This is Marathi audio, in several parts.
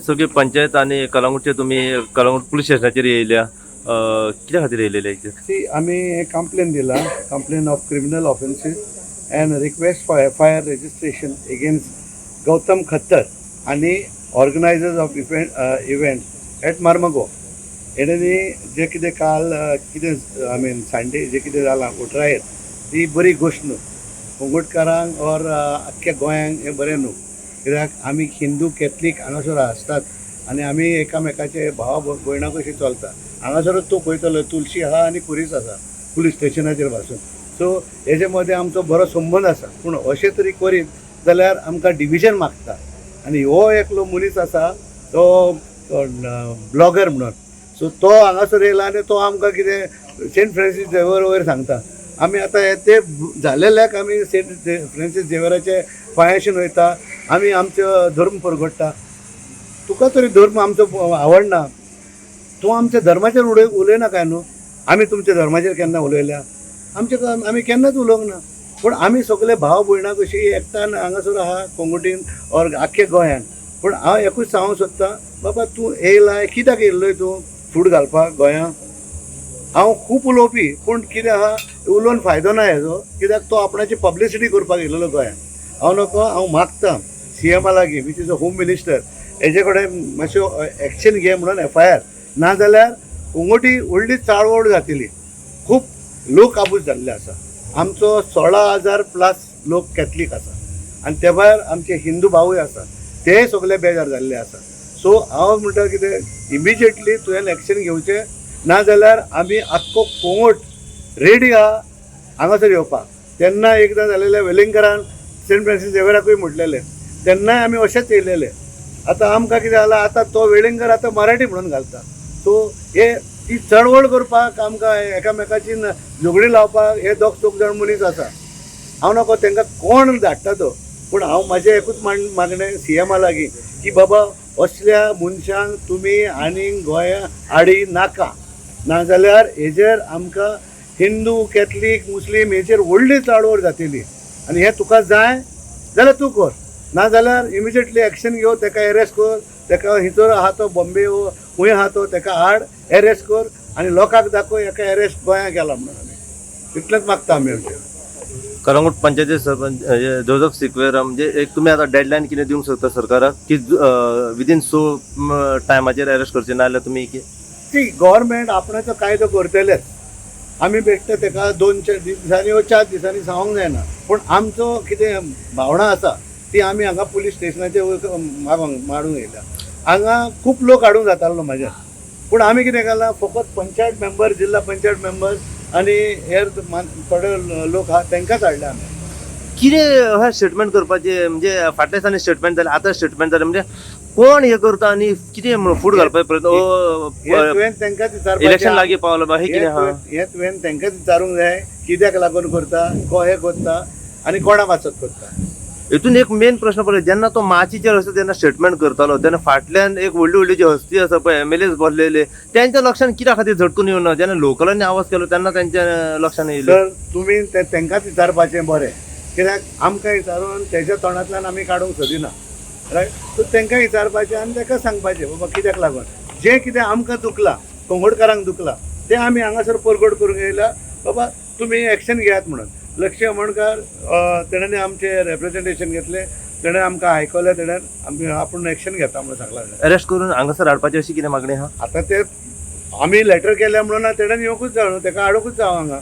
सगळे पंचायत आणि कलंगूटचे तुम्ही कलंगूट पोलीस स्टेशनाचेर येयल्या कित्या खातीर येयलेले? सी आम्ही कंप्लेन दिला, complaint of criminal offences and request for FIR registration against Gautam Khattar आणि organisers of event at Mormugao. हेणेनी जे कितें काल कितें संडे जे कितें जालां उटरायेर ती बरी गोश्ट न्हू. कोंगुटकारांक और आख्ख्या गोंयांक हें बरें न्हू. कित्याक आमी हिंदू कॅथलीक हांगासर आसतात आनी आमी एकामेकाचे भाव भयणां कशी चलता. हांगासरूच तूं पळयतलो तुलसी आहा आनी कुरीस आसा पुलीस स्टेशनाचेर पासून. सो हेजे मदें आमचो बरो संबंद आसा. पूण अशें तरी करीत जाल्यार आमकां डिविजन मागता. आनी हो एकलो मनीस आसा तो ब्लॉगर म्हणून. सो तो हांगासर येयला आनी तो आमकां कितें सेंट फ्रांसीस झेवियर वयर सांगता. आमी आतां ते जालेल्याक आमी सेंट फ्रांसीस झेवियराचे पांयाशीन वयता, आमी आमचो धर्म परगट्टा. तुका तरी धर्म आमचो आवडना, तूं आमच्या धर्माचेर उलयना काय न्हू. आमी तुमच्या धर्माचेर केन्ना उलयल्या? आमी केन्नाच उलोवंक ना. पूण आमी सगळे भाव भयणां कशी एकठांय हांगासर आहा कोंगुटीन और आख्ख्या गोंयान. पूण हांव एकूच सांगूंक सोदतां, बाबा तूं येयलाय कित्याक येयल्लोय तूं फूट घालपाक गोंयांत? हांव खूब उलोवपी, पूण कितें आहा उलोवन फायदो ना हेजो. कित्याक तो आपणाची पब्लिसिटी करपाक येयल्लो गोंयांत. हांव नको, हांव मागतां CM लागीं which is a home minister, हेजे कडेन मातश्यो एक्शन घे म्हणून FIR. नाजाल्यार कोंगुटी व्हडली चाळवड जातली. खूब लोक काबूज जाल्ले आसा. आमचो 16,000+ लोक कॅथलीक आसा आनी ते भायर आमचे हिंदू भावूय आसा, तेय सगळे बेजार जाल्ले आसा. सो हांव म्हणटा कितें इमिजिएटली तुवें एक्शन घेवचें, नाजाल्यार आमी आख्खो कोंगुट रेडी आहा हांगासर येवपाक. तेन्ना एकदां जालेलें वेलिंगरान सेंट फ्रांसीस झेवियराकूय म्हटलेलें, तेन्नाय आमी अशेंच येयलेले. आतां आमकां कितें जालां, आतां तो वेलिंगर आतां मराठी म्हणून घालता. सो हे ती चळवळ करपाक आमकां एकामेकाची झगडी लावपाक हे 2 जाण मनीस आसा. हांव नको तांकां कोण धाडटा तो. पूण हांव म्हाजें एकूच मागणें CM लागीं की बाबा असल्या मनशांक तुमी आनीक गोंया हाडी नाका. नाजाल्यार हेजेर आमकां हिंदू कॅथलीक मुस्लीम हेचेर व्हडली चळवळ जातली. आनी हें तुका जाय जाल्यार तूं कर, नाजाल्यार इमिजिएटली एक्शन घेव, ताका एरेस्ट कर. ताका हिचोर आहा तो बॉम्बे खूंय आहा तो ताका हाड, एरेस्ट कर आनी लोकांक दाखय हेका एरेस्ट गोंयांत केला म्हणून. आमी इतलेंच मागता आमी आमचें. कलंगूट पंचायती सरपंच जोसेफ सिक्वेरा म्हणजे एक तुमी आतां डेडलायन कितें दिवंक शकता सरकाराक की विदीन टायमाचेर अरेस्ट करचे ना जाल्यार तुमी ती गव्हर्मेंट आपणाचो कायदो करतलेच. आमी बेश्टे ताका 2-4 दिसांनी वा 4 दिसांनी सांगूंक जायना. पूण आमचो कितें भावना आसा ती आमी हांगा पुलीस स्टेशनाचेर माडूंक येयल्या. हांगा खूब लोक हाडूंक जातालो म्हाज्या, पूण आमी कितें केलां, फकत पंचायत मेंबर, जिल्हा पंचायत मेंबर आनी हेर थोडे लोक आहा तांकांच हाडले आमी. कितें अशें स्टेटमेंट करपाचें म्हणजे फाटल्या दिसांनी स्टेटमेंट जालें, आतां स्टेटमेंट जालें म्हणजे कोण हे करता आनी कितें फूट घालपाचो प्रयत्न? इलेक्शन लागीं पावलो बा, हे कितें आहा? हें तुवें तांकांच विचारूंक जाय कित्याक लागून करता, हे करता आनी कोणा वाचत करता. हितून एक मेन प्रश्न पडलो, जेन्ना तो माचीचेर असो जेन्ना स्टेटमेंट करतालो तेन्ना फाटल्यान एक व्हडली व्हडली जी हस्ती आसा पळय, MLAs बसलेले, त्यांच्या लक्षान कित्या खातीर झटकून येवना? जेन्ना लोकलांनी आवाज केलो तेन्ना त्यांच्या लक्षान येयलें. सर तुमी तांकांच विचारपाचें बरें, कित्याक आमकां विचारून तेज्या तोंडांतल्यान आमी काडूंक सोदिना. रायट. सो तांकां विचारपाचें आनी ताका सांगपाचें बाबा कित्याक लागून जें कितें आमकां दुखलां, कोंगुटकारांक दुखलां, तें आमी हांगासर परगट करूंक येयला. बाबा तुमी एक्शन घेयात म्हणून. लक्ष्य मणकार तेणें आमचें रेप्रेजेंटेशन घेतलें, तेणें आमकां आयकलें, तेणें आपूण एक्शन घेता म्हणून सांगलां. अरेस्ट करून हांगासर हाडपाची अशी कितें मागणी आहा? आतां ते आमी लेटर केलें म्हणून तेणें येवंकूच जाय न्हू, ताका हाडूंकूच जावं हांगा.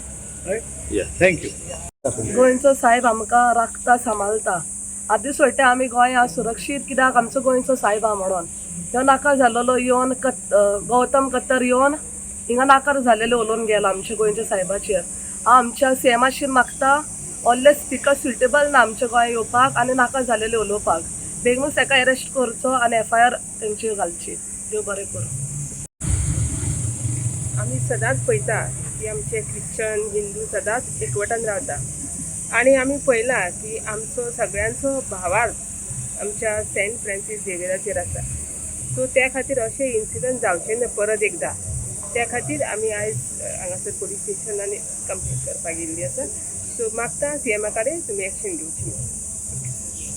रायट. थँक्यू. गोंयचो साहेब आमकां राखता, सांबाळटा. आदीं सोडटे आमी गोंया सुरक्षीत कित्याक आमचो गोंयचो साहेब आहा म्हणून. ह्यो नाका जाल्लो येवन गौतम खत्तर येवन हिंगा नाकार जाल्लेले उलोवन गेलो आमच्या गोंयच्या साहेबाचेर. हांव आमच्या CMाचेर मागता, ऑल्ले स्पिकर सुटेबल ना आमच्या गोंया येवपाक आनी नाका जाल्लेले उलोवपाक. बेगीनूच ताका अरेस्ट करचो आनी FIR तेंचेर घालची. देव बरें करूं. आमी सदांच पळयता की आमचे क्रिश्चन हिंदू सदांच एकवटान रावता आनी आमी पळयलां की आमचो सगळ्यांचो भावार्थ आमच्या सेंट फ्रांसीस झेवियराचेर आसा. सो त्या खातीर अशें इन्सिडंट जावचें ना परत एकदा. त्या खातीर आमी आयज हांगासर पुलीस स्टेशनान कंप्लेन करपाक गेल्ली आसा. सो मागता CM कडेन तुमी एक्शन घेवची.